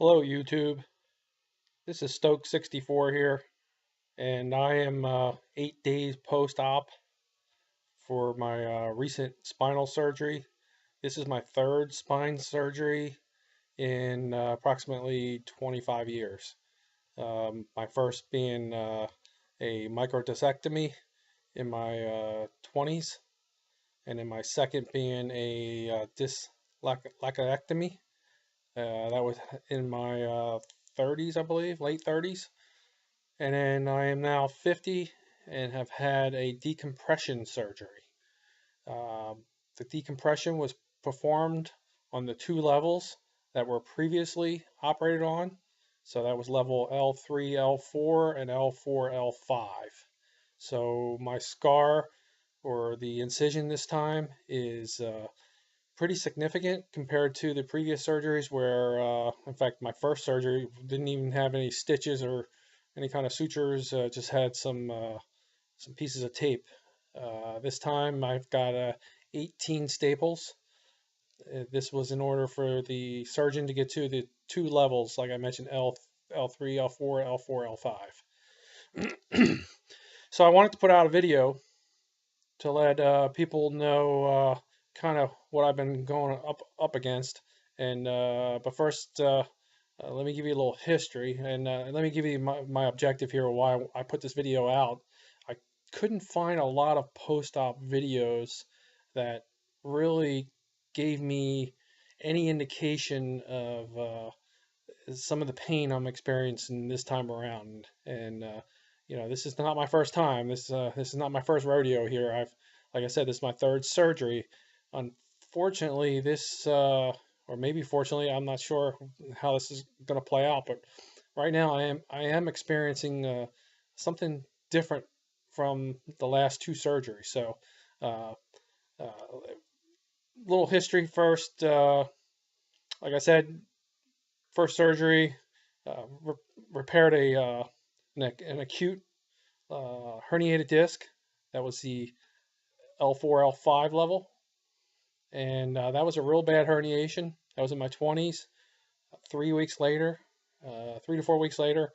Hello YouTube, this is Stoke64 here, and I am 8 days post-op for my recent spinal surgery. This is my third spine surgery in approximately 25 years. My first being a microdiscectomy in my 20s, and then my second being a dyslacectomy. That was in my 30s, I believe, late 30s. And then I am now 50 and have had a decompression surgery. The decompression was performed on the two levels that were previously operated on. So that was level L3, L4, and L4, L5. So my scar or the incision this time is pretty significant compared to the previous surgeries where, in fact, my first surgery didn't even have any stitches or any kind of sutures, just had some pieces of tape. This time I've got 18 staples. This was in order for the surgeon to get to the two levels, like I mentioned, L3, L4, L4, L5. So I wanted to put out a video to let people know kind of what I've been going up against. And but first, let me give you a little history, and let me give you my objective here. Why I put this video out. I couldn't find a lot of post-op videos that really gave me any indication of some of the pain I'm experiencing this time around. And this is not my first time. This is not my first rodeo here. Like I said, this is my third surgery. Unfortunately, or maybe fortunately, I'm not sure how this is going to play out. But right now, I am experiencing something different from the last two surgeries. So, uh, little history first. Like I said, first surgery, re repaired an acute herniated disc. That was the L4, L5 level, and that was a real bad herniation. That was in my 20s. 3 weeks later, 3 to 4 weeks later,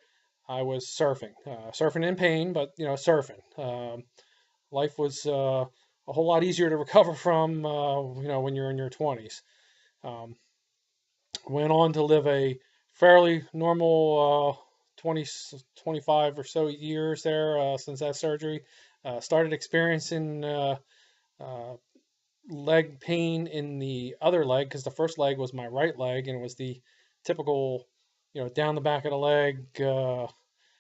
I was surfing, surfing in pain, but surfing. Life was a whole lot easier to recover from, when you're in your 20s. Um, Went on to live a fairly normal 20, 25 or so years there since that surgery. Started experiencing uh, leg pain in the other leg because the first leg was my right leg and it was the typical, down the back of the leg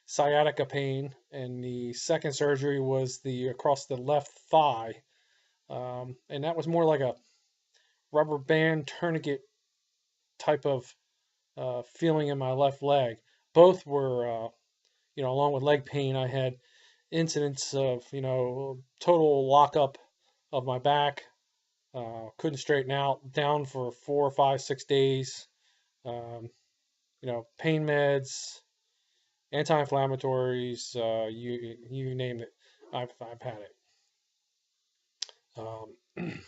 sciatica pain. And the second surgery was the across the left thigh. And that was more like a rubber band tourniquet type of feeling in my left leg. Both were, along with leg pain, I had incidents of, total lockup of my back. Couldn't straighten out, down for 4, 5, 6 days. Um, pain meds, anti-inflammatories, you name it, I've had it. Um,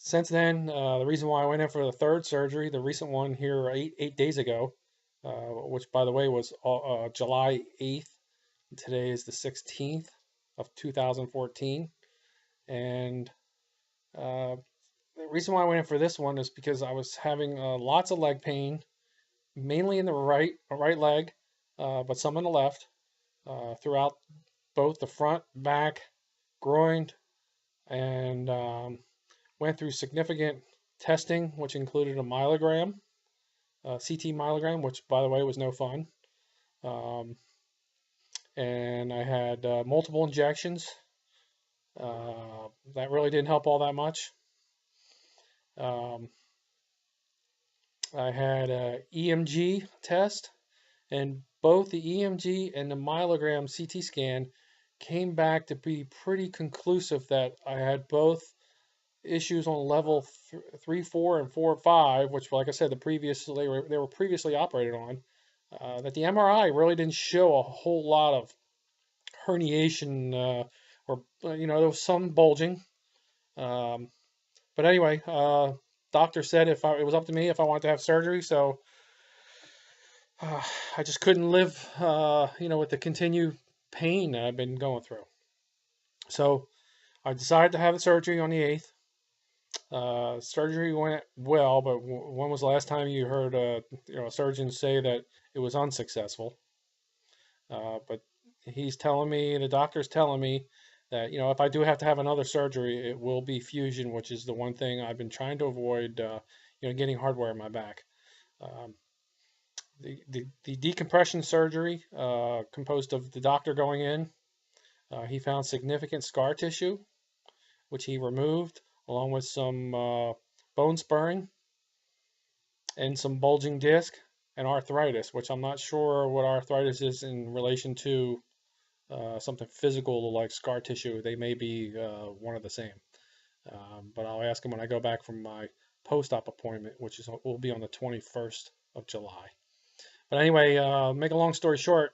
Since then, the reason why I went in for the third surgery, the recent one here 8 days ago, which by the way was July 8th. Today is the 16th of 2014, and the reason why I went in for this one is because I was having lots of leg pain, mainly in the right leg, but some in the left, throughout both the front, back, groin, and went through significant testing, which included a myelogram, CT myelogram, which by the way was no fun. Um, and I had multiple injections. That really didn't help all that much. Um, I had a EMG test, and both the EMG and the myelogram CT scan came back to be pretty conclusive that I had both issues on level 3, 4, and 4, 5, which, like I said, they were previously operated on. That the MRI really didn't show a whole lot of herniation, or there was some bulging. Um, but anyway, doctor said it was up to me if I wanted to have surgery. So I just couldn't live, with the continued pain that I've been going through. So I decided to have the surgery on the 8th. Surgery went well, but when was the last time you heard a surgeon say that it was unsuccessful? But the doctor's telling me that if I do have to have another surgery, it will be fusion, which is the one thing I've been trying to avoid. Getting hardware in my back. Um, the decompression surgery, composed of the doctor going in. He found significant scar tissue, which he removed, along with some bone spurring and some bulging disc and arthritis, which I'm not sure what arthritis is in relation to something physical like scar tissue. They may be one of the same. But I'll ask him when I go back from my post-op appointment, which will be on the 21st of July. But anyway, make a long story short,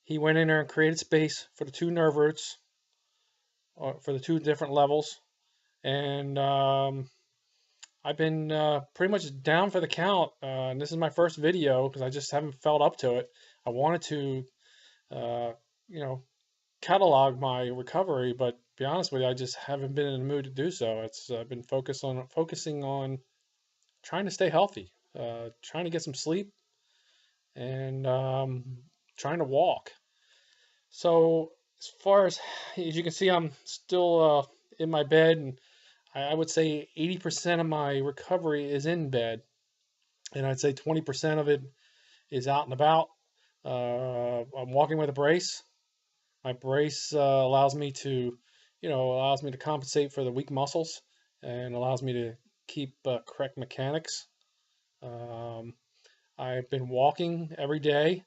he went in there and created space for the two nerve roots, for the two different levels, and I've been pretty much down for the count. And this is my first video because I just haven't felt up to it. I wanted to, uh, you know, catalog my recovery, but to be honest with you, I just haven't been in the mood to do so. It's been focusing on trying to stay healthy, trying to get some sleep, and trying to walk. So as far as you can see, I'm still in my bed, and I would say 80% of my recovery is in bed, and I'd say 20% of it is out and about. I'm walking with a brace. My brace allows me to compensate for the weak muscles and allows me to keep correct mechanics. Um, I've been walking every day.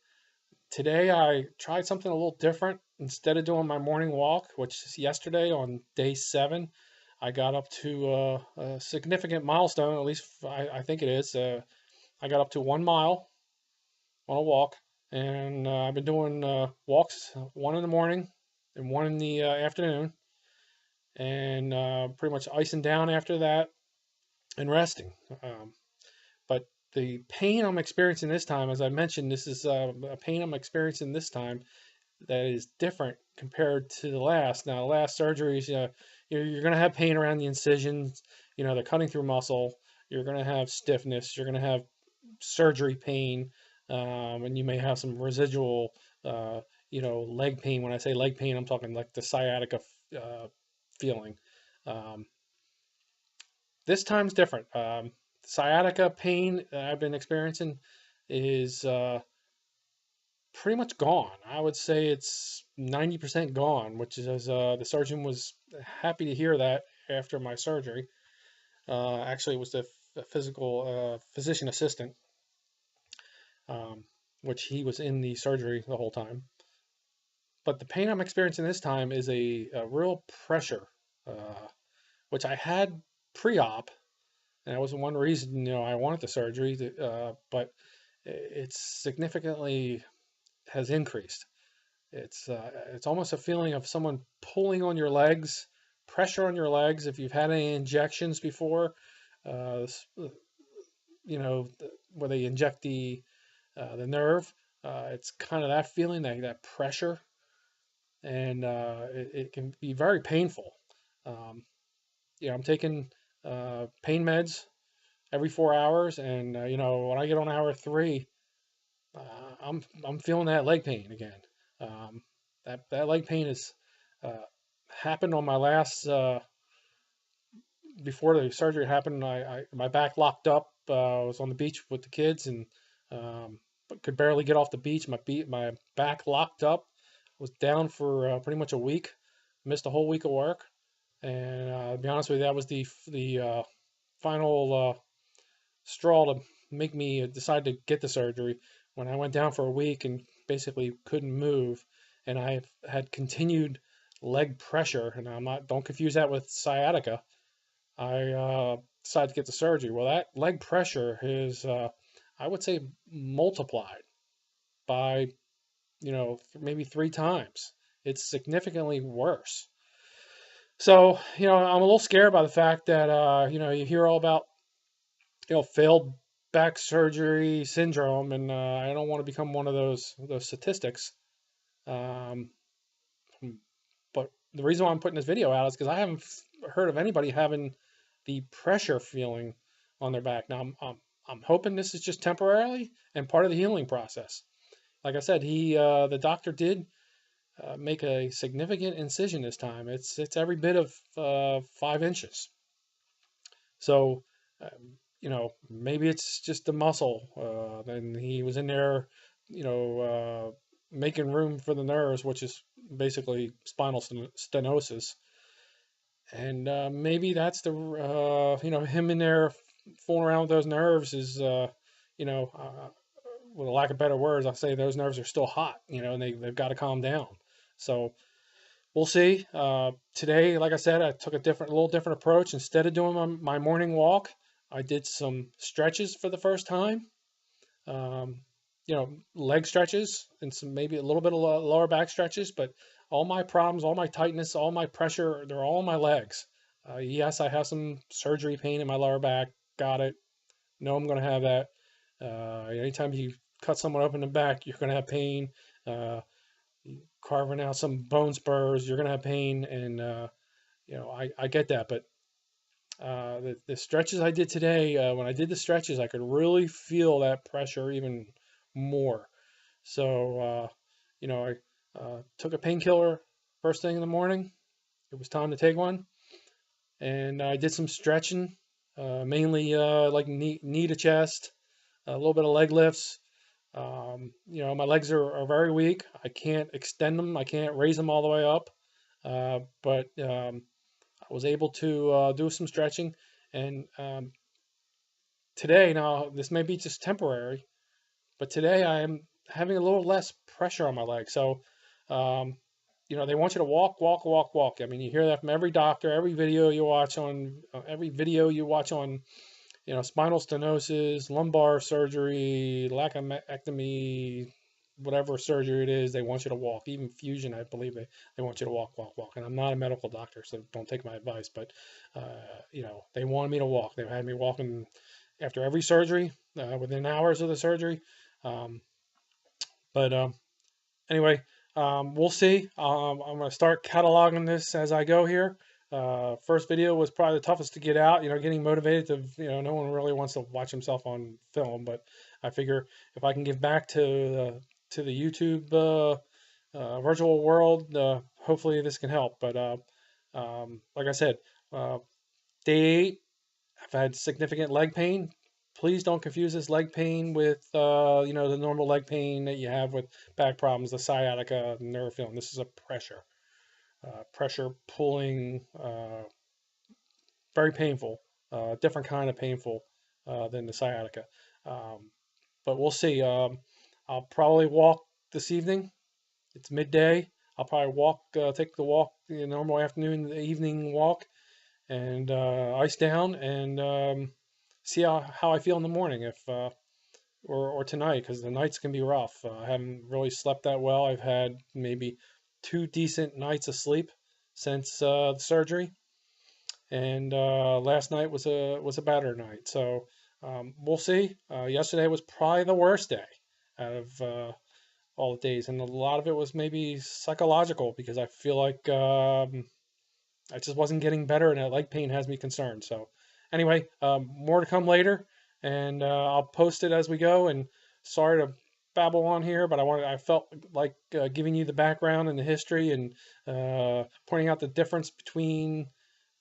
Today I tried something a little different. Instead of doing my morning walk, which is yesterday on day 7, I got up to a significant milestone, at least I think it is. I got up to 1 mile on a walk, and I've been doing walks, one in the morning and one in the afternoon, and pretty much icing down after that and resting. But the pain I'm experiencing this time, as I mentioned, this is a pain I'm experiencing this time that is different compared to the last. Now, the last surgeries, you're going to have pain around the incisions. They're cutting through muscle. You're going to have stiffness. You're going to have surgery pain, and you may have some residual, leg pain. When I say leg pain, I'm talking like the sciatica feeling. Um, this time's different. Sciatica pain that I've been experiencing is pretty much gone. I would say it's 90% gone, which is the surgeon was happy to hear that after my surgery. Actually, it was the physical physician assistant, which he was in the surgery the whole time. But the pain I'm experiencing this time is a real pressure, which I had pre-op, and that was one reason I wanted the surgery. But it's significantly has increased. It's almost a feeling of someone pulling on your legs, pressure on your legs. If you've had any injections before, uh, where they inject the nerve, it's kind of that feeling, that pressure, and it can be very painful. Um, I'm taking pain meds every 4 hours, and when I get on hour 3, I'm feeling that leg pain again. Um, that leg pain has uh, happened on my last before the surgery happened. My back locked up. I was on the beach with the kids and could barely get off the beach. My back locked up. Was down for pretty much a week. Missed a whole week of work. And to be honest with you, that was the final straw to make me decide to get the surgery. When I went down for a week and basically couldn't move, and I had continued leg pressure, and don't confuse that with sciatica. I decided to get the surgery. Well, that leg pressure is, I would say, multiplied by, maybe 3 times. It's significantly worse. So, I'm a little scared by the fact that, you hear all about, failed back surgery syndrome, and I don't want to become one of those statistics. Um, but the reason why I'm putting this video out is because I haven't heard of anybody having the pressure feeling on their back. Now I'm hoping this is just temporarily and part of the healing process. Like I said, the doctor did make a significant incision this time. It's every bit of 5 inches. So, maybe it's just the muscle. Then he was in there, making room for the nerves, which is basically spinal stenosis. And maybe that's him in there fooling around with those nerves is, with a lack of better words, I'll say those nerves are still hot, and they've got to calm down. So we'll see. Today, like I said, I took a little different approach. Instead of doing my morning walk, I did some stretches for the first time. Um, leg stretches and some maybe a little bit of lower back stretches. But all my problems, all my tightness, all my pressure, they're all in my legs. Yes, I have some surgery pain in my lower back. Got it. No, I'm going to have that. Anytime you cut someone up in the back, you're going to have pain. Carving out some bone spurs, you're going to have pain. And, I get that. But the stretches I did today, when I did the stretches, I could really feel that pressure even more. So, I took a painkiller first thing in the morning. It was time to take one. And I did some stretching, mainly like knee to chest, a little bit of leg lifts. My legs are very weak. I can't extend them. I can't raise them all the way up. But I was able to do some stretching. And today, now this may be just temporary, but today I am having a little less pressure on my legs. So, they want you to walk, walk, walk, walk. I mean, you hear that from every doctor, every video you watch on, spinal stenosis, lumbar surgery, lacuectomy, whatever surgery it is, they want you to walk. Even fusion, I believe they want you to walk, walk, walk. And I'm not a medical doctor, so don't take my advice. But, they wanted me to walk. They had me walking after every surgery, within hours of the surgery. Um, but anyway, we'll see. I'm going to start cataloging this as I go here. First video was probably the toughest to get out, getting motivated no one really wants to watch himself on film, but I figure if I can give back to the YouTube virtual world, hopefully this can help. But like I said, day 8, I've had significant leg pain. Please don't confuse this leg pain with, the normal leg pain that you have with back problems, the sciatica nerve feeling. This is a pressure pulling, very painful, different kind of painful than the sciatica. But we'll see. I'll probably walk this evening. It's midday. I'll probably take the walk, the normal afternoon, evening walk, and ice down and see how I feel in the morning, if or tonight, because the nights can be rough. I haven't really slept that well. I've had maybe 2 decent nights of sleep since the surgery, and last night was a better night. So we'll see. Yesterday was probably the worst day out of all the days, and a lot of it was maybe psychological because I feel like I just wasn't getting better, and that leg pain has me concerned. So anyway, more to come later, and I'll post it as we go. And sorry to babble on here, but I felt like giving you the background and the history, and pointing out the difference between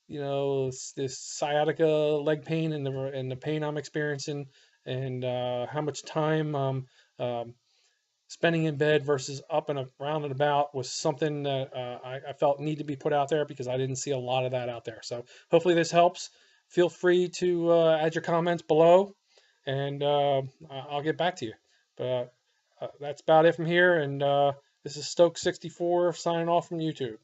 this sciatica leg pain and the pain I'm experiencing, and how much time spending in bed versus up and around and about was something that I felt need to be put out there because I didn't see a lot of that out there. So hopefully this helps. Feel free to add your comments below, and I'll get back to you. But that's about it from here, and this is Stoke64 signing off from YouTube.